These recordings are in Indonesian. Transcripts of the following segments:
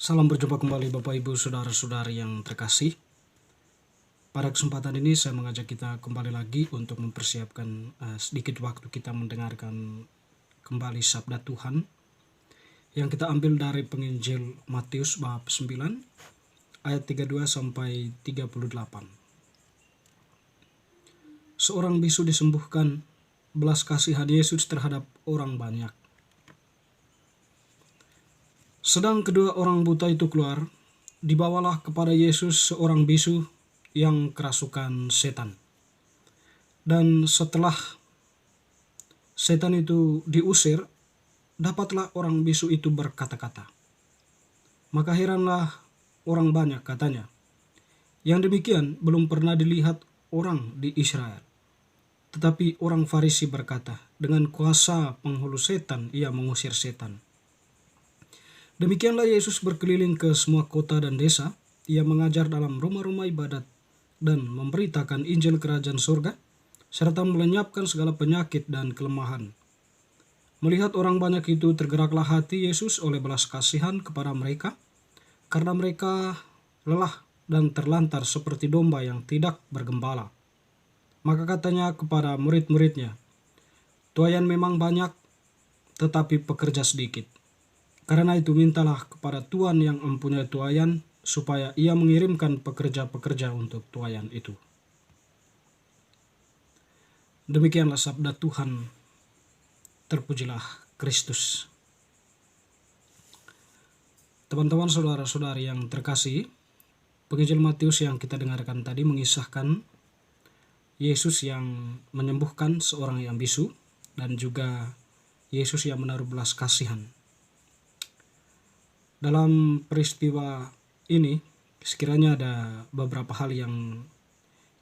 Salam berjumpa kembali Bapak Ibu Saudara-saudari yang terkasih. Pada kesempatan ini saya mengajak kita kembali lagi untuk mempersiapkan sedikit waktu kita mendengarkan kembali sabda Tuhan yang kita ambil dari penginjil Matius bab 9 ayat 32 sampai 38. Seorang bisu disembuhkan, belas kasihan Yesus terhadap orang banyak. Sedang kedua orang buta itu keluar, dibawalah kepada Yesus seorang bisu yang kerasukan setan. Dan setelah setan itu diusir, dapatlah orang bisu itu berkata-kata. Maka heranlah orang banyak, katanya, yang demikian belum pernah dilihat orang di Israel. Tetapi orang Farisi berkata, dengan kuasa penghulu setan ia mengusir setan. Demikianlah Yesus berkeliling ke semua kota dan desa. Ia mengajar dalam rumah-rumah ibadat dan memberitakan Injil Kerajaan Surga, serta melenyapkan segala penyakit dan kelemahan. Melihat orang banyak itu, tergeraklah hati Yesus oleh belas kasihan kepada mereka, karena mereka lelah dan terlantar seperti domba yang tidak bergembala. Maka katanya kepada murid-muridnya, tuaian memang banyak, tetapi pekerja sedikit. Karena itu mintalah kepada Tuhan yang mempunyai tuaian, supaya ia mengirimkan pekerja-pekerja untuk tuaian itu. Demikianlah sabda Tuhan. Terpujilah Kristus. Teman-teman saudara-saudari yang terkasih, penginjil Matius yang kita dengarkan tadi mengisahkan Yesus yang menyembuhkan seorang yang bisu dan juga Yesus yang menaruh belas kasihan. Dalam peristiwa ini, sekiranya ada beberapa hal yang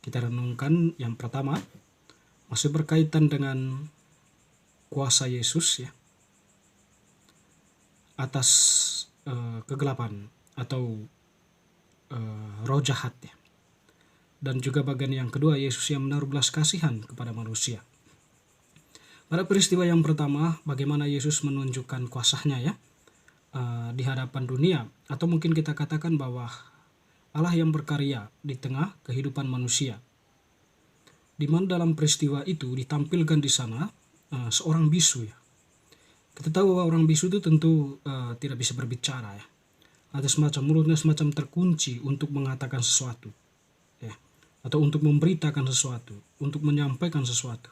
kita renungkan. Yang pertama, masih berkaitan dengan kuasa Yesus ya atas kegelapan atau roh jahat ya. Dan juga bagian yang kedua, Yesus yang menaruh belas kasihan kepada manusia. Pada peristiwa yang pertama, bagaimana Yesus menunjukkan kuasanya ya di hadapan dunia, atau mungkin kita katakan bahwa Allah yang berkarya di tengah kehidupan manusia. Di mana dalam peristiwa itu ditampilkan di sana seorang bisu ya. Kita tahu bahwa orang bisu itu tentu tidak bisa berbicara ya. Ada semacam mulutnya semacam terkunci untuk mengatakan sesuatu ya, atau untuk memberitakan sesuatu, untuk menyampaikan sesuatu.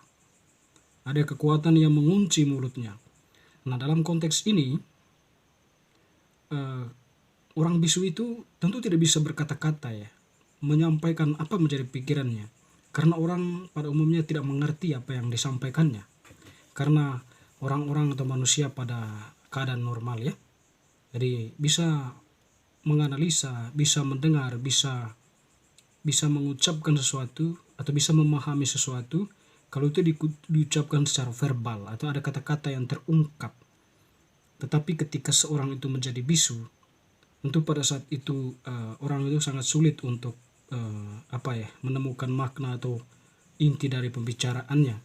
Ada kekuatan yang mengunci mulutnya. Nah, dalam konteks ini orang bisu itu tentu tidak bisa berkata-kata ya, menyampaikan apa menjadi pikirannya, karena orang pada umumnya tidak mengerti apa yang disampaikannya, karena orang-orang atau manusia pada keadaan normal ya, jadi bisa menganalisa, bisa mendengar, bisa mengucapkan sesuatu atau bisa memahami sesuatu kalau itu diucapkan secara verbal atau ada kata-kata yang terungkap. Tetapi ketika seorang itu menjadi bisu, tentu pada saat itu orang itu sangat sulit untuk menemukan makna atau inti dari pembicaraannya.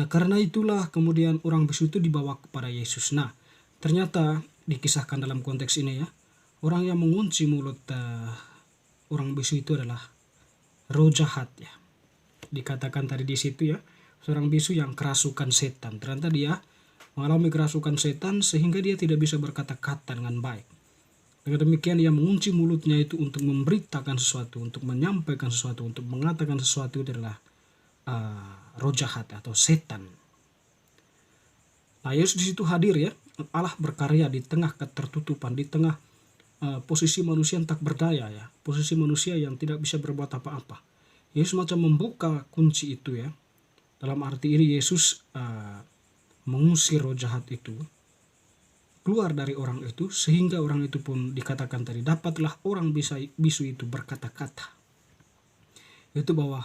Nah, karena itulah kemudian orang bisu itu dibawa kepada Yesus. Nah, ternyata dikisahkan dalam konteks ini ya, orang yang mengunci mulut orang bisu itu adalah roh jahat ya. Dikatakan tadi di situ ya, seorang bisu yang kerasukan setan. Ternyata dia mengalami kerasukan setan sehingga dia tidak bisa berkata-kata dengan baik. Dengan demikian ia mengunci mulutnya itu untuk memberitakan sesuatu, untuk menyampaikan sesuatu, untuk mengatakan sesuatu. Itu adalah roh jahat atau setan. Nah, Yesus di situ hadir ya. Allah berkarya di tengah ketertutupan, di tengah posisi manusia yang tak berdaya ya, posisi manusia yang tidak bisa berbuat apa-apa. Yesus macam membuka kunci itu ya. Dalam arti ini Yesus mengusir roh jahat itu keluar dari orang itu, sehingga orang itu pun dikatakan tadi dapatlah orang bisu itu berkata-kata. Itu bahwa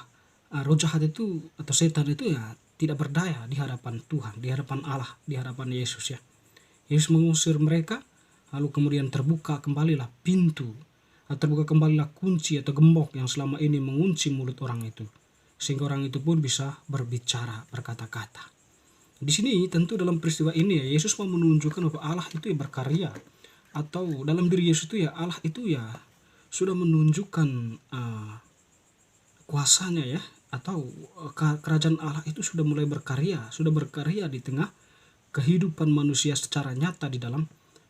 roh jahat itu atau setan itu ya tidak berdaya di hadapan Tuhan, di hadapan Allah, di hadapan Yesus ya. Yesus mengusir mereka, lalu kemudian terbuka kembalilah pintu, terbuka kembalilah kunci atau gembok yang selama ini mengunci mulut orang itu, sehingga orang itu pun bisa berbicara, berkata-kata. Di sini tentu dalam peristiwa ini ya, Yesus mau menunjukkan bahwa Allah itu berkarya atau dalam diri Yesus itu ya Allah itu ya sudah menunjukkan kuasanya ya, atau kerajaan Allah itu sudah mulai sudah berkarya di tengah kehidupan manusia secara nyata di dalam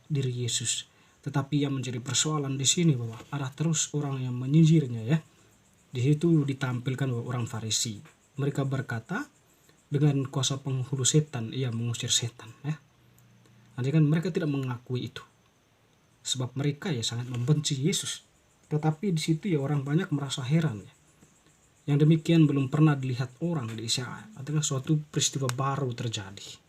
diri Yesus. Tetapi yang menjadi persoalan di sini bahwa ada terus orang yang menyinjirnya ya. Di situ ditampilkan bahwa orang Farisi. Mereka berkata dengan kuasa penghulu setan ia mengusir setan ya. Nanti kan mereka tidak mengakui itu. Sebab mereka ya sangat membenci Yesus. Tetapi di situ ya orang banyak merasa heran ya. Yang demikian belum pernah dilihat orang di Israel. Artinya suatu peristiwa baru terjadi.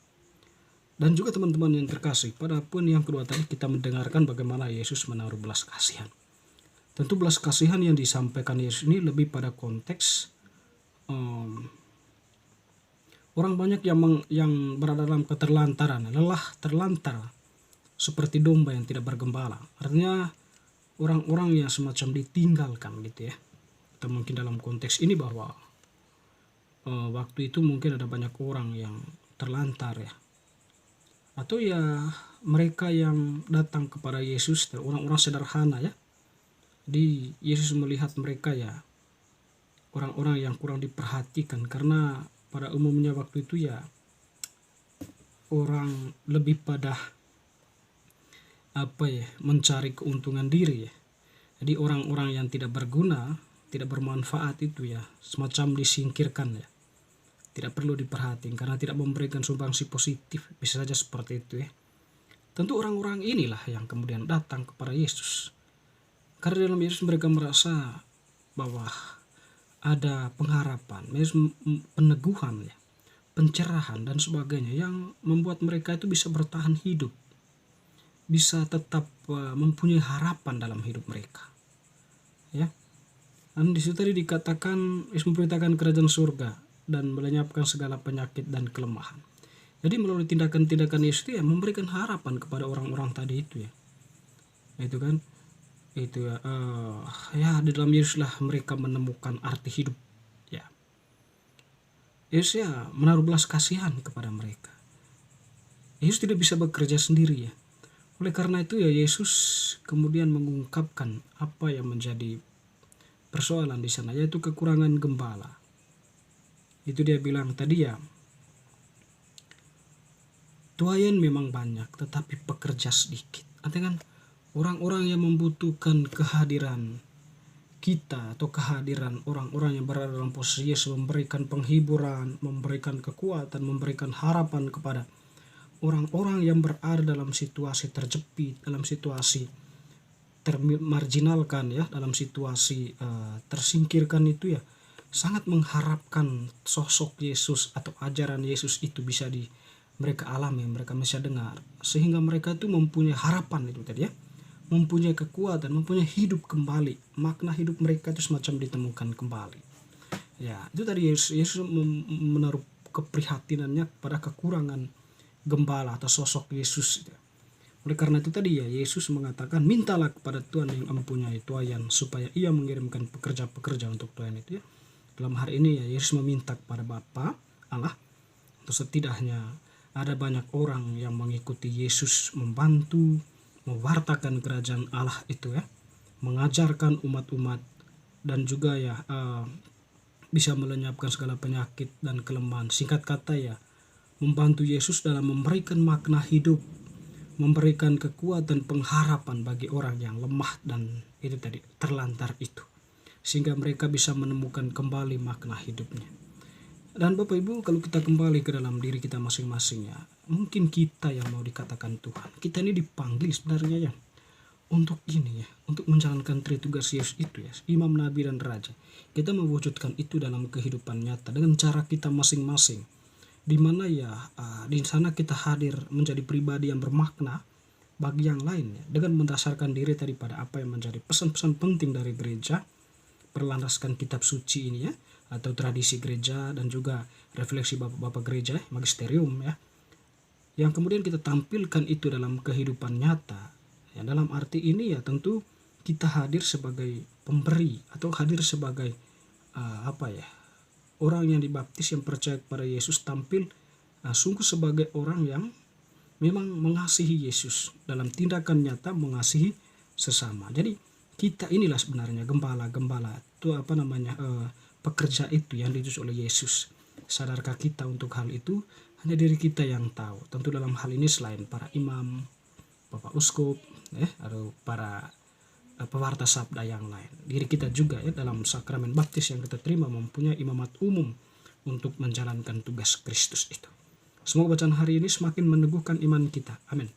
Dan juga teman-teman yang terkasih, pada poin yang kedua tadi kita mendengarkan bagaimana Yesus menaruh belas kasihan. Tentu belas kasihan yang disampaikan Yesus ini lebih pada konteks orang banyak yang berada dalam keterlantaran, lelah terlantar seperti domba yang tidak bergembala. Artinya orang-orang yang semacam ditinggalkan gitu ya. Atau mungkin dalam konteks ini bahwa waktu itu mungkin ada banyak orang yang terlantar ya. Atau ya mereka yang datang kepada Yesus, orang-orang sederhana ya. Di Yesus melihat mereka ya orang-orang yang kurang diperhatikan, karena pada umumnya waktu itu ya orang lebih pada mencari keuntungan diri ya. Jadi orang-orang yang tidak berguna, tidak bermanfaat itu ya semacam disingkirkan ya. Tidak perlu diperhatiin karena tidak memberikan sumbangsi positif, bisa saja seperti itu ya. Tentu orang-orang inilah yang kemudian datang kepada Yesus. Karena dalam Yesus mereka merasa bahwa ada pengharapan, peneguhan ya, pencerahan dan sebagainya yang membuat mereka itu bisa bertahan hidup. Bisa tetap mempunyai harapan dalam hidup mereka. Ya. Dan di situ tadi dikatakan Yesus memberitakan kerajaan surga dan melenyapkan segala penyakit dan kelemahan. Jadi melalui tindakan-tindakan Yesus ya memberikan harapan kepada orang-orang tadi itu ya. Itu kan itu ya ya di dalam Yesus lah mereka menemukan arti hidup ya. Yesus ya menaruh belas kasihan kepada mereka. Yesus tidak bisa bekerja sendiri ya. Oleh karena itu ya Yesus kemudian mengungkapkan apa yang menjadi persoalan di sana, yaitu kekurangan gembala. Itu dia bilang tadi ya, tuayan memang banyak tetapi pekerja sedikit. Artinya kan orang-orang yang membutuhkan kehadiran kita atau kehadiran orang-orang yang berada dalam posisi Yesus, memberikan penghiburan, memberikan kekuatan, memberikan harapan kepada orang-orang yang berada dalam situasi terjepit, dalam situasi termarginalkan ya, dalam situasi tersingkirkan itu ya, sangat mengharapkan sosok Yesus atau ajaran Yesus itu bisa mereka alami, mereka bisa dengar, sehingga mereka itu mempunyai harapan itu tadi ya, mempunyai kekuatan, mempunyai hidup kembali, makna hidup mereka itu semacam ditemukan kembali. Ya, itu tadi Yesus menaruh keprihatinannya pada kekurangan gembala atau sosok Yesus. Oleh karena itu tadi ya Yesus mengatakan, mintalah kepada Tuhan yang mempunyai tuayan supaya ia mengirimkan pekerja-pekerja untuk tuayan itu ya. Dalam hari ini ya Yesus meminta kepada Bapa Allah untuk setidaknya ada banyak orang yang mengikuti Yesus, membantu mewartakan kerajaan Allah itu ya, mengajarkan umat-umat, dan juga ya bisa melenyapkan segala penyakit dan kelemahan. Singkat kata ya, membantu Yesus dalam memberikan makna hidup, memberikan kekuatan pengharapan bagi orang yang lemah dan itu tadi terlantar itu, sehingga mereka bisa menemukan kembali makna hidupnya. Dan Bapak Ibu, kalau kita kembali ke dalam diri kita masing-masing ya, mungkin kita yang mau dikatakan Tuhan, kita ini dipanggil sebenarnya ya untuk ini ya, untuk menjalankan tugas Yesus itu ya, imam, nabi, dan raja. Kita mewujudkan itu dalam kehidupan nyata dengan cara kita masing-masing, di mana ya di sana kita hadir menjadi pribadi yang bermakna bagi yang lain ya, dengan mendasarkan diri daripada apa yang menjadi pesan-pesan penting dari gereja, berlandaskan kitab suci ini ya, atau tradisi gereja, dan juga refleksi bapak-bapak gereja, magisterium ya, yang kemudian kita tampilkan itu dalam kehidupan nyata ya. Dalam arti ini ya tentu kita hadir sebagai pemberi atau hadir sebagai orang yang dibaptis, yang percaya kepada Yesus, tampil sungguh sebagai orang yang memang mengasihi Yesus dalam tindakan nyata, mengasihi sesama. Jadi kita inilah sebenarnya gembala-gembala itu pekerja itu yang diutus oleh Yesus. Sadarkah kita untuk hal itu? Hanya diri kita yang tahu. Tentu dalam hal ini selain para imam, bapak uskup, atau para pewarta sabda yang lain. Diri kita juga dalam sakramen baptis yang kita terima mempunyai imamat umum untuk menjalankan tugas Kristus itu. Semoga bacaan hari ini semakin meneguhkan iman kita. Amin.